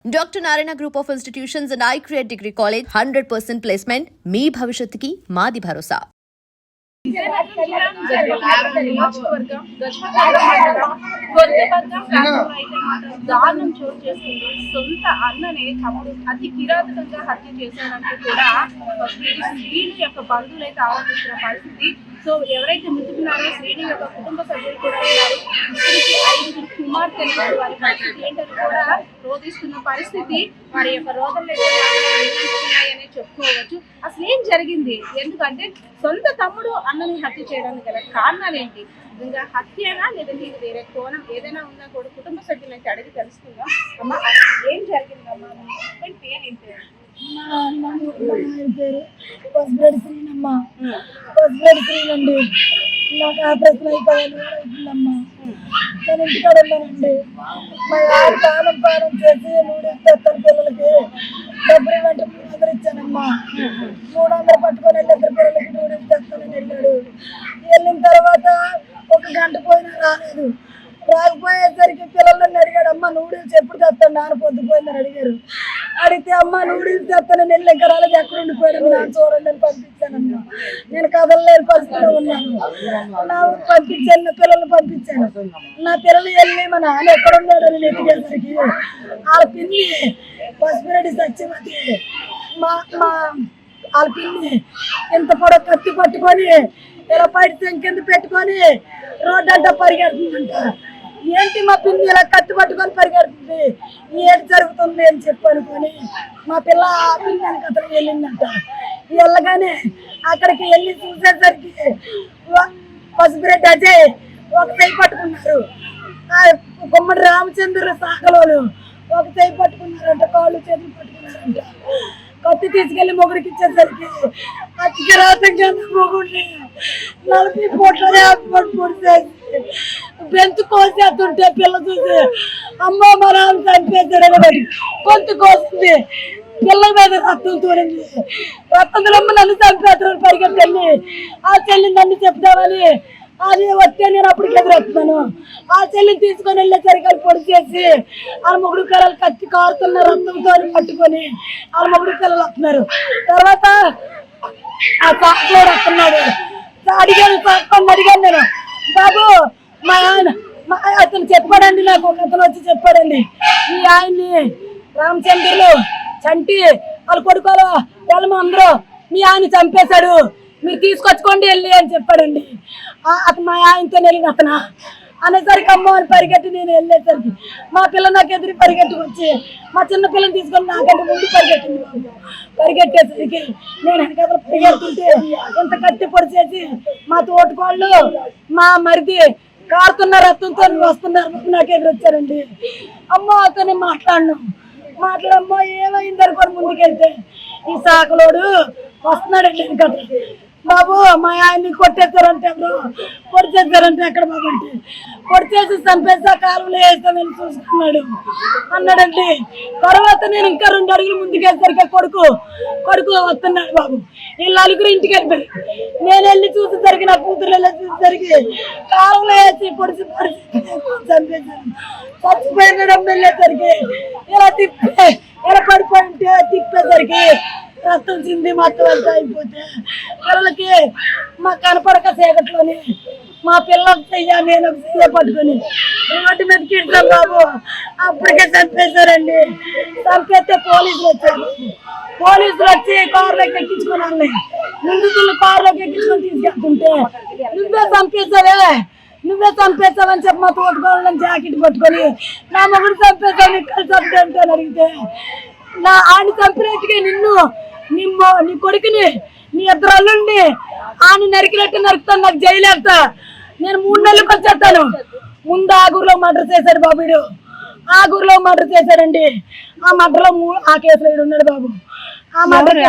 Dr. Narayana Group of Institutions and iCreate Degree College 100% placement. మీ భవిష్యత్తుకి మాది భరోసా. దారుణం చోటు చేస్తుంది. సొంత అన్ననే తమ్ముడు అతి కిరాతకంగా హత్య చేశాడంటూ కూడా శ్రీను యొక్క బంధువులు అయితే ఆరోపిస్తున్న పరిస్థితి. సో ఎవరైతే మృతుకున్నారో శ్రీను యొక్క కుటుంబ సభ్యులు కూడా ఉన్నారు. ఇప్పటికీ 5 కుమార్తెలు వారి పరిస్థితి ఏంటని కూడా రోధిస్తున్న పరిస్థితి. వారి యొక్క రోదనలు ఉన్నాయని చెప్పుకోవచ్చు. అసలు ఏం జరిగింది? ఎందుకంటే సొంత తమ్ముడు అన్నని హత్య చేయడానికి గల కారణాలు ఏంటి? నిజంగా హత్యనా లేదంటే ఇది వేరే కోణం ఏదైనా ఉందా కూడా కుటుంబ సభ్యులు అయితే అడిగి తెలుస్తుందా? అమ్మ అసలు ఏం జరిగిందమ్మా? మీ పేరు ఏంటి? పేరు పసుపురెడ్డి శ్రీనమ్మ. పసుపురెడ్డి శ్రీనండి. నాకు ఆపరేషన్ అయిపోయిందమ్మా. నేను ఇంటికాడ ఉన్నానండి. మా ఆరు పానం చేసి నూడిల్స్ తెస్తాను పిల్లలకి. డబ్బులు ఇవ్వంటే 300 ఇచ్చానమ్మా. 300 పట్టుకొని వెళ్ళి 2 పిల్లలకి నూడిల్స్ తెస్తానని వెళ్ళాడు. వెళ్ళిన తర్వాత 1 గంట పోయినా రాలేదు. రాకపోయేసరికి పిల్లలని అడిగాడు, అమ్మ నూడిల్స్ ఎప్పుడు తెస్తాను? నాన్న పొద్దుపోయిందని అడిగారు. అడిగితే అమ్మ నూడిల్స్ తెస్తానని వెళ్ళి ఇంకా రాలేదు, ఎక్కడ ఉండిపోయాడు నాన్న చూడండి అని పంపించానమ్మా. నేను కదలలేని పరిస్థితిలో ఉన్నాను. నా పంపించాను, నా పిల్లల్ని పంపించాను. నా పిల్లలు వెళ్ళి మా నాన్న ఎక్కడ ఉన్నాడని ఎదిగేసరికి వాళ్ళ పిన్ని పసుపురెడ్డి సత్యవతి వాళ్ళ పిన్ని ఇంత కూడా కత్తి పట్టుకొని ఇలా పడితే కింద పెట్టుకొని రోడ్డు అంతా పరిగెడుతుందంట. ఏంటి మా పిన్ని ఇలా కత్తి పట్టుకొని పరిగెడుతుంది, ఏంటి జరుగుతుంది అని చెప్పి అనుకొని మా పిల్ల ఆ పిన్ని అని కథలు వెళ్ళిందంట. వెళ్ళగానే అక్కడికి వెళ్ళి చూసేసరికి పసుపురెడ్డి అజయ్ ఒక చేయి పట్టుకున్నారు. గుమ్మడి రామచంద్ర సాగలోలు ఒక చేయి పట్టుకున్నారంట, కాళ్ళు చేతులు పట్టుకున్నారంట. కత్తి తీసుకెళ్లి మొగుడికి ఇచ్చేసరికి అతికిరాతంగా మొగుడిని 40 పూట్లనే పొడిచేసి బెంతు కోసేస్తుంటే పిల్ల చూసి అమ్మ మా నాన్న చనిపోతాడని గొంతు కోసింది. పిల్ల మీద రక్తం తోడింది. రక్తం అమ్మ నన్ను చంపేస్తారని పరిగెత్తండి. ఆ చెల్లి నన్ను చెప్తామని అది వస్తే నేను అప్పటికి ఎదురొస్తున్నాను. ఆ చెల్లిని తీసుకొని వెళ్ళేసరికి అది పొడి చేసి వాళ్ళ మొగుడు పిల్లలు కత్తి కారుతున్న రక్తంతో పట్టుకొని వాళ్ళ మొగుడు పిల్లలు వస్తున్నారు. తర్వాత ఆ సాకులోడు వస్తున్నాడు. అడిగాను నేను, బాబు మా ఆయన అతను చెప్పాడండి, నాకు ఒక అతను వచ్చి చెప్పాడండి, మీ ఆయన్ని రామచంద్రులు చంటి వాళ్ళ కొడుకోలు వాళ్ళ అందరూ మీ ఆయన చంపేశాడు, మీరు తీసుకొచ్చుకోండి వెళ్ళి అని చెప్పాడండి. అతను మా ఆయనతో వెళ్ళిన అతను అనేసరికి అమ్మ అని పరిగెట్టి నేను వెళ్ళేసరికి మా పిల్ల నాకు ఎదురు పరిగెట్టుకు వచ్చి మా చిన్న పిల్లని తీసుకొని నాకంటే ముందు పరిగెట్టింది. పరిగెట్టేసరికి నేను వెనకాల పరిగెడుతుంటే ఇంత కత్తి పొడిచేసి మా తోటకోళ్ళు మా మరిది కారుతున్న రక్తంతో వస్తున్నారు, నాకు ఎదురు వచ్చారండి. అమ్మ అతను మాట్లాడమ్మో ఏమైంది అనుకోని ముందుకెళ్తే ఈ సాకలోడు వస్తున్నాడండి వెనకాల. బాబు మా ఆయన్ని కొట్టేస్తారంటే ఎవరు పొడిచేస్తారంటే ఎక్కడ బాబు అంటే పొడిచేసి చంపేసా కాలంలో వేస్తామని చూసుకున్నాడు అన్నాడండి. తర్వాత నేను ఇంకా 2 అడుగులు ముందుకెళ్ళేసరికి కొడుకు వస్తున్నాడు బాబు. వీళ్ళు 4 ఇంటికి వెళ్ళిపోయి నేను వెళ్ళి చూసేసరికి నా కూతురు వెళ్ళి చూసేసరికి కాలంలో వేసి పొడిచి చంపేశారు. చచ్చిపోయినడం వెళ్ళేసరికి ఇలా పడిపోయింటే తిప్పేసరికి రక్తం చింది మొత్తం అంతా అయిపోతే పిల్లలకి మా కనపడక చీకట్లోని మా పిల్లలకు చెయ్య నేను ఒక చెయ్య పట్టుకొని రోడ్డు మీదకి ఇస్తాం బాబు. అప్పటికే చంపేశారండి. చంపేస్తే పోలీసులు వచ్చి కారులోకి ఎక్కించుకున్నాను. నిందితులు కారులోకి ఎక్కించుకొని తీసుకెళ్తుంటే నువ్వే చంపేస్తావని చెప్పి మా తోటకోళ్ళని జాకెట్ పట్టుకొని నా మొగుడు చంపేస్తావు ఇక్కడ చంపేంటే అని అడిగితే నా ఆయన చంపినట్టుగా నీ కొడుకుని నీ 2 అల్లుండి ఆయన నరికినట్టు నరుకుతాను, నాకు జైలు వెళ్తా, నేను 3 నెలలకు వచ్చేస్తాను. ముందు ఆగూరులో మర్డర్ చేశాడు బాబుడు. ఆగూరులో మర్డర్ చేశాడండి. ఆ మర్డర్లో ఆ కేసులో ఉన్నాడు బాబు. ఆ మర్డర్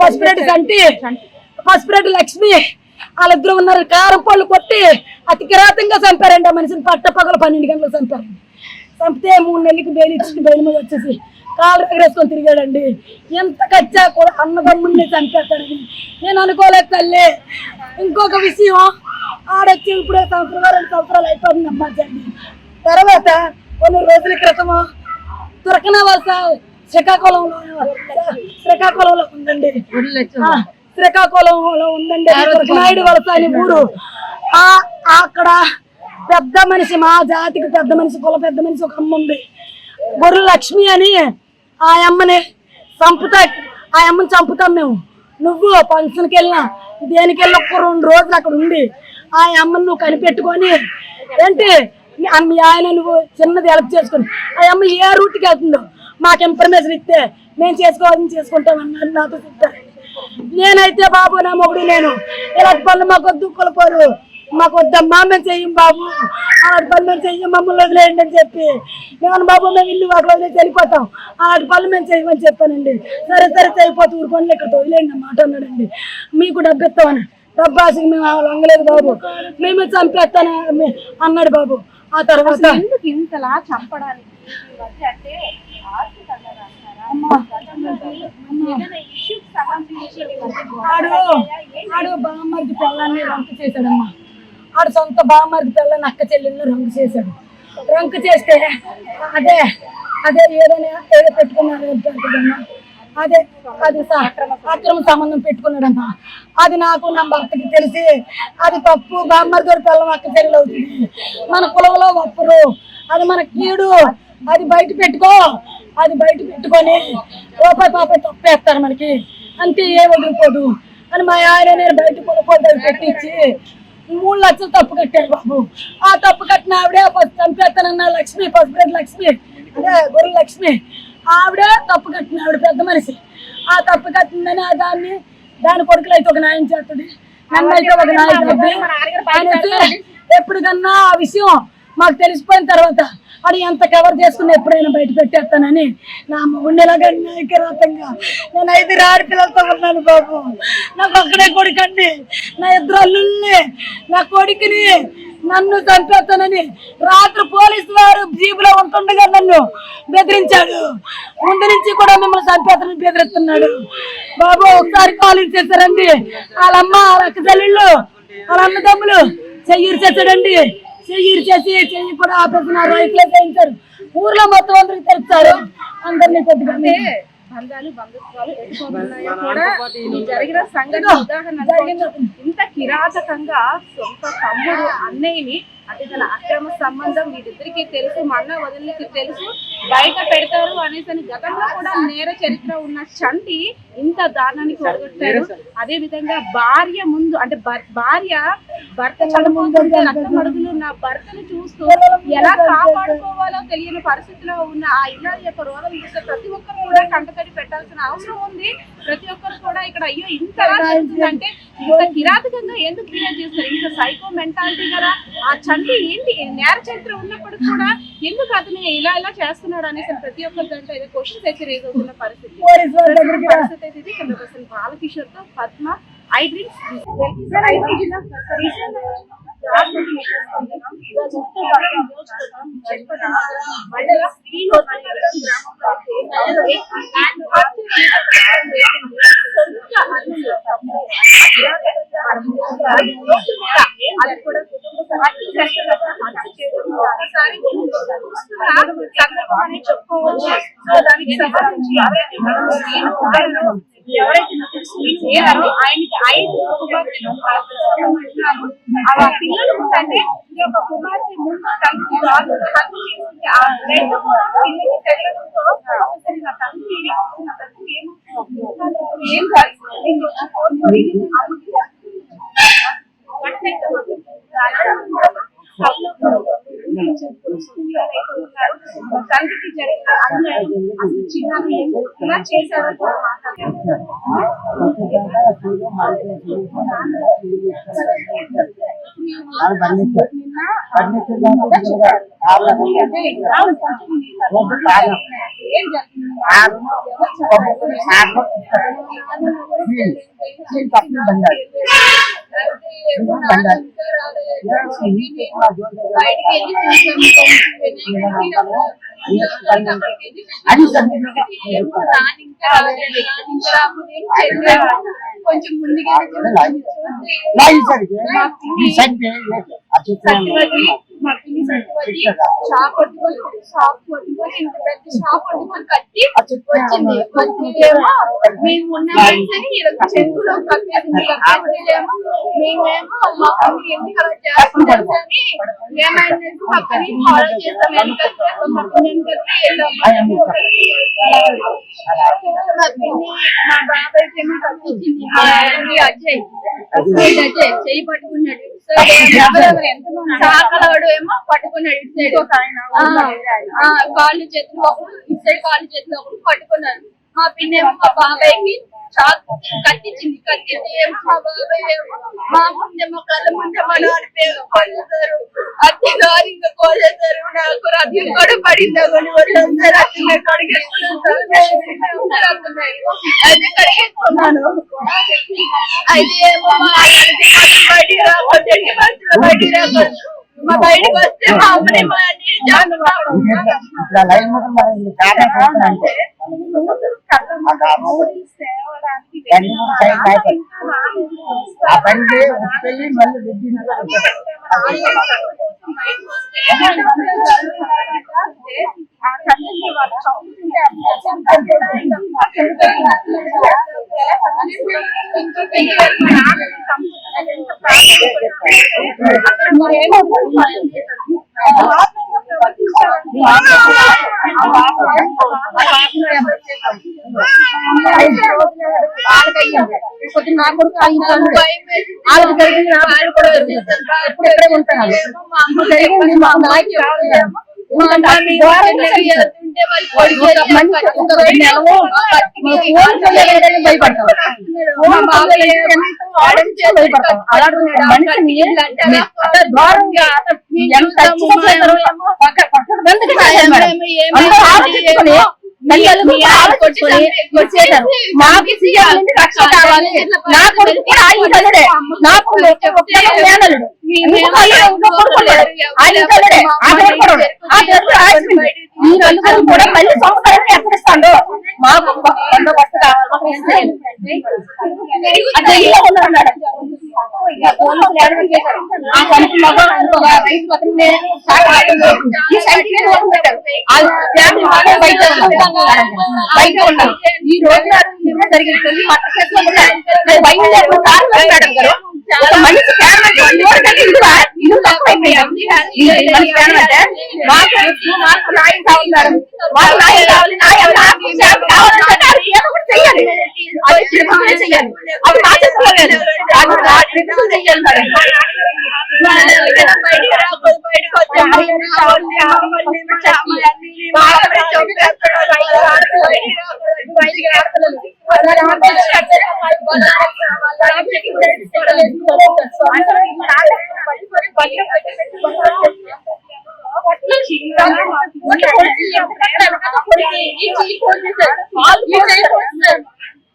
పసుపురెడ్డి సంటి పసుపురెడ్డి లక్ష్మి వాళ్ళిద్దరు ఉన్నారు. కారం పళ్ళు కొట్టి అతి కిరాతంగా చంపారండి. ఆ మనిషిని పట్టపగలు 12 గంటలకు చంపారండి. చంపితే 3 నెలలకి బెయిల్ ఇచ్చి బెయిల్ మీద వచ్చేసి కాళ్ళు ఎగరేసుకొని తిరిగాడండి. ఎంత కచ్చా కూడా అన్నదమ్ముడిని చంపేస్తాడని నేను అనుకోలేదు తల్లి. ఇంకొక విషయం, ఆడొచ్చి ఇప్పుడే 2 సంవత్సరాలు అయిపోతుంది అమ్మ చండి. తర్వాత కొన్ని రోజుల క్రితము తురకన వలస శ్రీకాకుళంలో ఉందండి. శ్రీకాకుళంలో ఉందండి తురకనాయుడు వలస అని ఊరు. అక్కడ పెద్ద మనిషి, మా జాతికి పెద్ద మనిషి, కుల పెద్ద మనిషి ఒక అమ్మ ఉంది, గొర్రెల లక్ష్మి అని. ఆ అమ్మని చంపుతాం మేము. నువ్వు ఫంక్షన్కి వెళ్ళినా దేనికి వెళ్ళి ఒక్క 2 రోజులు అక్కడ ఉండి ఆ అమ్మని నువ్వు కనిపెట్టుకొని ఏంటి మీ ఆయన నువ్వు చిన్నది హెల్ప్ చేసుకుని ఆ అమ్మ ఏ రూట్కి వెళ్తుందో మాకు ఇన్ఫర్మేషన్ ఇస్తే మేము చేసుకోవాలని చేసుకుంటామన్నారు నాతో చెప్తారు. నేనైతే బాబు నా మొగుడు నేను ఇలాంటి పనులు మాకు వద్దు, కొలపోరు మాకు వద్దమ్మా, మేము చెయ్యం బాబు, అలాంటి పనులు మేము చెయ్యం, మమ్మల్ని వదిలేయండి అని చెప్పి మేము బాబు మేము ఇల్లు వాటి వదిలేసి వెళ్ళిపోతాం, అలాంటి పనులు మేము చేయమని చెప్పానండి. సరే అయిపోతే ఊరు పనులు ఇక్కడ వదిలేయండి మాట అన్నాడండి. మీకు డబ్బు ఇస్తామని డబ్బు ఆశకి మేము లొంగలేదు బాబు, మేమే చంపేస్తాను అన్నాడు బాబు. ఆ తర్వాత ఎందుకు ఇంతలా చంపడానికి అంటే ఆడు బామ్మర్ది పిల్లల్ని రంకు చేశాడమ్మా. ఆడు సొంత బామ్మర్ది పిల్లని అక్క చెల్లెళ్ళు రంకు చేశాడు. రంకు చేస్తే అదే ఏదో పెట్టుకున్నాడు, అది అక్రమ సంబంధం పెట్టుకున్నాడమ్మా. అది నాకు నా భర్తకి తెలిసి అది తప్పు. బామ్మర్ది పిల్లం అక్క చెల్లెలు అవుతుంది, మన కులంలో ఒప్పరు, అది మన కీడు, అది బయట పెట్టుకొని రూపాయి తప్పేస్తారు మనకి, అంతే ఏ వదిలిపోదు అని మా ఆయన నేను బయట కొనుక్కోదు పెట్టించి 3 లక్షలు తప్పు కట్టాడు బాబు. ఆ తప్పు కట్టిన ఆవిడే చంపేస్తానన్న లక్ష్మి, పసుపు లక్ష్మి, అదే గొర్రెల లక్ష్మి, ఆవిడే తప్పు కట్టిన ఆవిడ పెద్ద మనిషి. ఆ తప్పు కట్టిందని దాని కొడుకులు అయితే ఒక న్యాయం చేస్తుంది, నన్ను అయితే ఒక న్యాయం చేస్తుంది. ఎప్పటికన్నా ఆ విషయం మాకు తెలిసిపోయిన తర్వాత అది ఎంత కవర్ చేసుకుని ఎప్పుడైనా బయట పెట్టేస్తానని నా మొగుండేలాగా న్యాయకరాతంగా నేను 5 ఆడపిల్లలతో ఉన్నాను బాబు. నాకు ఒక్కడే కొడుకండి, నా 2 అల్లుల్ని, నా కొడుకుని నన్ను చంపేస్తానని రాత్రి పోలీసు వారు జీబులో ఉంటుండగా నన్ను బెదిరించాడు. ముందు నుంచి కూడా మిమ్మల్ని చంపేస్తానని బెదిరిస్తున్నాడు బాబు. ఒకసారి కాల్ చేశారండి వాళ్ళమ్మ, వాళ్ళ అక్క చెల్లెళ్ళు, వాళ్ళ అన్నదమ్ములు చెయ్యి చేశాడండి. చెయ్యి కూడా ఆపేస్తున్నారు, రైతులే చేయించారు. ఊర్లో మొత్తం అందరికి తెలుస్తారు, అందరినీ కొద్దిగా బంధాలు బంధుత్వాలు ఎటుపోతున్నాయో కూడా జరిగిన సంఘటన ఉదాహరణ. ఇంత కిరాతకంగా సొంత తమ్ముడు అన్నయ్యని, అంటే తన అక్రమ సంబంధం వీరిద్దరికి తెలుసు, మా అన్న వదిలికి తెలుసు, బయట పెడతారు అనేసి గతంలో కూడా నేర చరిత్ర ఉన్న చంటి ఇంత దారుణానికి ఒడగొట్టారు. అదే విధంగా భార్య ముందు, అంటే భార్య భర్త చనిపోతుంటే రక్తమడుగులు నా భర్తను చూస్తూ ఎలా కాపాడుకోవాలో తెలియని పరిస్థితిలో ఉన్న ఆ ఇల్లాలి యొక్క రోదం చూస్తే ప్రతి ఒక్కరు కూడా కంటతడి పెట్టాల్సిన అవసరం ఉంది. ప్రతి ఒక్కరు కూడా ఇక్కడ అయ్యో ఇంతలా జరుగుతుందంటే ఇంత కిరాతకంగా ఎందుకు క్రియేట్ చేస్తారు, ఇంత సైకో మెంటాలిటీ కదా ఆ చంటి, ఏంటి నేర చరిత్ర ఉన్నప్పుడు కూడా ఎందుకు అతను ఇలా చేస్తున్నాడు అనేసి ప్రతి ఒక్కరి దాంట్లో ఏదో క్వశ్చన్స్ అయితే రేజ్ అవుతున్న పరిస్థితి అయితే ఇది. బాలకిషోర్ తో పద్మ, ఐ డ్రీమ్స్. చెప్పుకోవచ్చు. దానికి సంబంధించి ఆయనకి 5 కుమార్తెలు ఆ పిల్లలు అంటే ఒక కుమార్తె ముందు కలిసి ఆ 2 కూడా పిల్లకి తెలియడంతో నా తండ్రి ఏం తండ్రికి జరిగిన అన్యాయం అసలు చిన్న ఇలా చేశారో కొంచెం ముందుగా మా పిన్ని సత్యవతి షాప్ పట్టుకొని ఇంత పెద్ద షాప్ పట్టుకొని కట్టి వచ్చింది. ఏమో మేము ఉన్నామని చెరువులో కట్టేసిందేమో మేమేమో మా పిన్ని ఎందుకు అలా చేస్తుందని ఏమైందంటే మా పిన్ని ఫాలో చేస్తాం. ఎందుకంటే మా పిన్ని మా బాబాయ్కి ఏమో కట్టించింది. అజయ్ చెయ్యి పట్టుకున్నాడు. చాకలవాడు ఏమో పట్టుకున్నాడు. ఇటు సైడ్ కాళ్ళు చేతులు ఒకరు, ఇటు సైడ్ కాళ్ళు చేతులు ఒకరు పట్టుకున్నారు. మా పిన్ని ఏమో మా బాబాయ్కి చాకు కట్టించింది. కట్టించి ఏమో మా బాబాయ్ ఏమో మా ముందే మా కళ్ళ ముందే మా నాన్న పేరు కోసేశారు. అతి దారుణంగా కోసేశారు. నాకు రక్తం కూడా పడింది. అయితే కడిగేసుకున్నాను. అయితే ఏమో బయటికి రాకూడదు, మా బయటకు వస్తే మా అమ్మని మా అన్ని నా కొడుకు వాళ్ళకి జరిగింది. నా వాళ్ళు కూడా ఎప్పుడెక్కడే ఉంటాను. జరిగింది మా అమ్మాయికి మాకు రక్ష కావాలి. నా కొడుకు కూడా ఐదలుడే. నాకు మేనలుడు ఈ నలుగురు కూడా మళ్ళీ సంవత్సరాన్ని ఎక్కడిస్తాడు. మాకు బందోబస్తు కావాలి. బయట ఉండాలి. ఈ రోజు జరిగిన మనిషి ఇల్లు తక్కువైపోయాం. మాకు న్యాయం కావాలి మేడం. మాకు న్యాయం కావాలి. ఏదో ఒకటి చెయ్యాలి. అది చెయ్యాలి. అవి నా చేతిలో లేదు. చెయ్యాలి మేడం.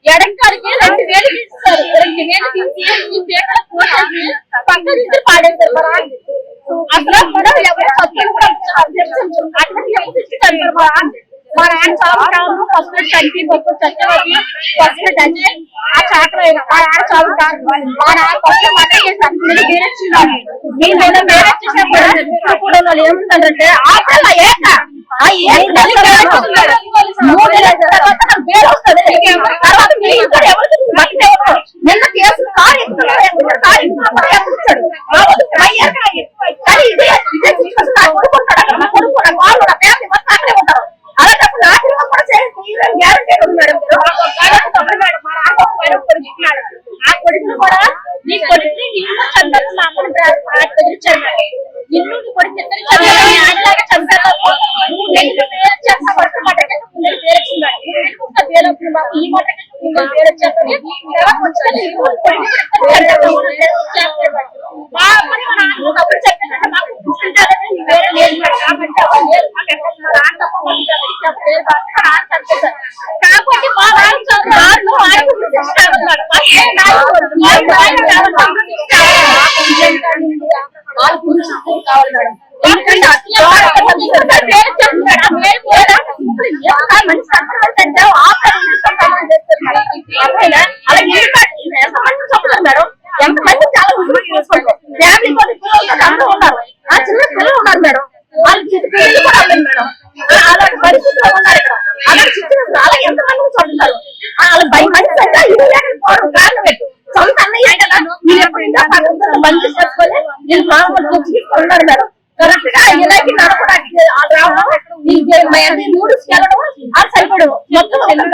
ఎడంకాడికి 2,000 ఇస్తారు. 2,000 తీసి ఈ పేకల కోసేసి పక్క నుంచి పాడేస్తారు. అసలు కూడా ఎవరు సత్యం కూడా మా నాన్న చావు ఫస్ట్ చంపి సత్యవతి ఫస్ట్ అంటే ఆ చాకరైన మా నాన్న చావు కాదు. మా నాన్న ఫస్ట్ మటన్ చేసి వేరేస్తున్నాను. మీరు వేరే చేసినప్పుడు ఏముందంటే ఆ పిల్ల ఏక నిన్న కేసులు కారు అలాంటప్పుడు నాకు కూడా గ్యారంటీ ఉంది మేడం. ఆ కొడుకులు కూడా నీ కొడుకుని ఇల్లు చంపారు. మా అమ్మని బెదిరించారు. ఇల్లు కొడుకు ఆడలాగా చంపారు. ఈ మాట మా అమ్మని మా నాన్న తప్పుడు చెప్పారంటే మాకు కాబట్టి మా కావాలి మేడం. ఎందుకంటే మేడం ఎంతమంది చాలా ఫ్యామిలీ అందరూ ఉన్నారు. ఆ చిన్న పిల్లలు ఉన్నారు ఇక్కడ. అలా సిచ్యువేషన్ అలా ఎంతమంది చూస్తున్నారు. వాళ్ళ భయం మనిషి అంటే ఇల్లు లేకపోవడం కారణం పెట్టు. సొంత అన్నయ్య కదా మీరు ఎప్పుడైనా మంచి చేసుకోలే నేను మామూలు ఉన్నారు మేడం. కరెక్ట్ గా ఇలాంటి నడపడానికి నూడిల్స్ వెళ్ళడం అది సరిపడు మొత్తం madam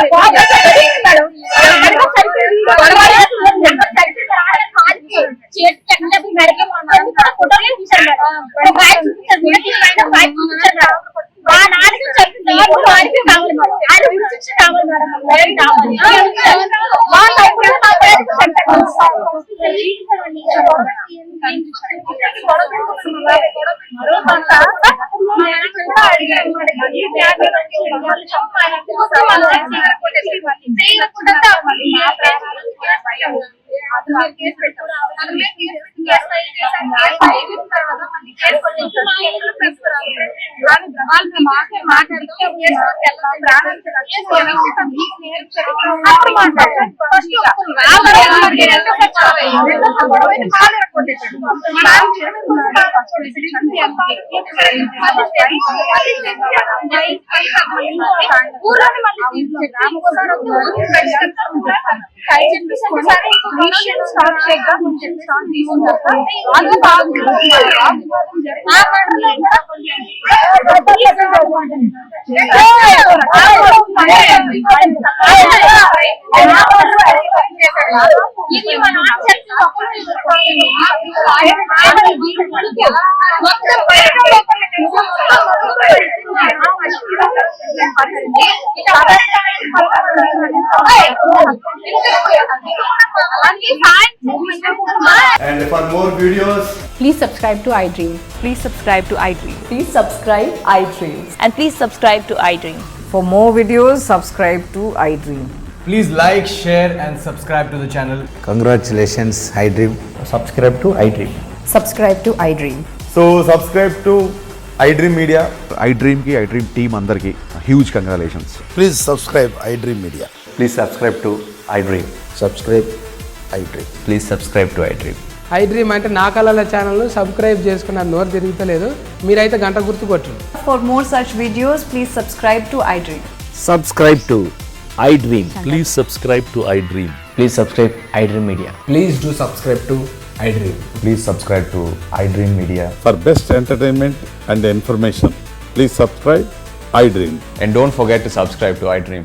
And for more videos, Please subscribe to iDream. Please subscribe to iDream. Please subscribe iDream. And please subscribe to iDream. For more videos, subscribe to iDream. please like, share and subscribe to the channel. Congratulations, iDream. Subscribe to iDream. Subscribe to iDream. So subscribe to iDream media. iDreamకి iDream team అందరికీ huge congratulations. Please subscribe iDream Media. Please subscribe to iDream. Subscribe iDream. Please subscribe to iDream. iDream అంటే నా కళల ఛానల్ను subscribe చేసుకున్న నోరు తిరుగుతలేదు. మీరైతే గంట గుర్తు కొట్టండి. For more such videos, please subscribe to iDream. Subscribe to iDream. Please subscribe to iDream. Please subscribe iDream Media. Please do subscribe to iDream. Please subscribe to iDream media. For best entertainment and information, please subscribe iDream. And don't forget to subscribe to iDream.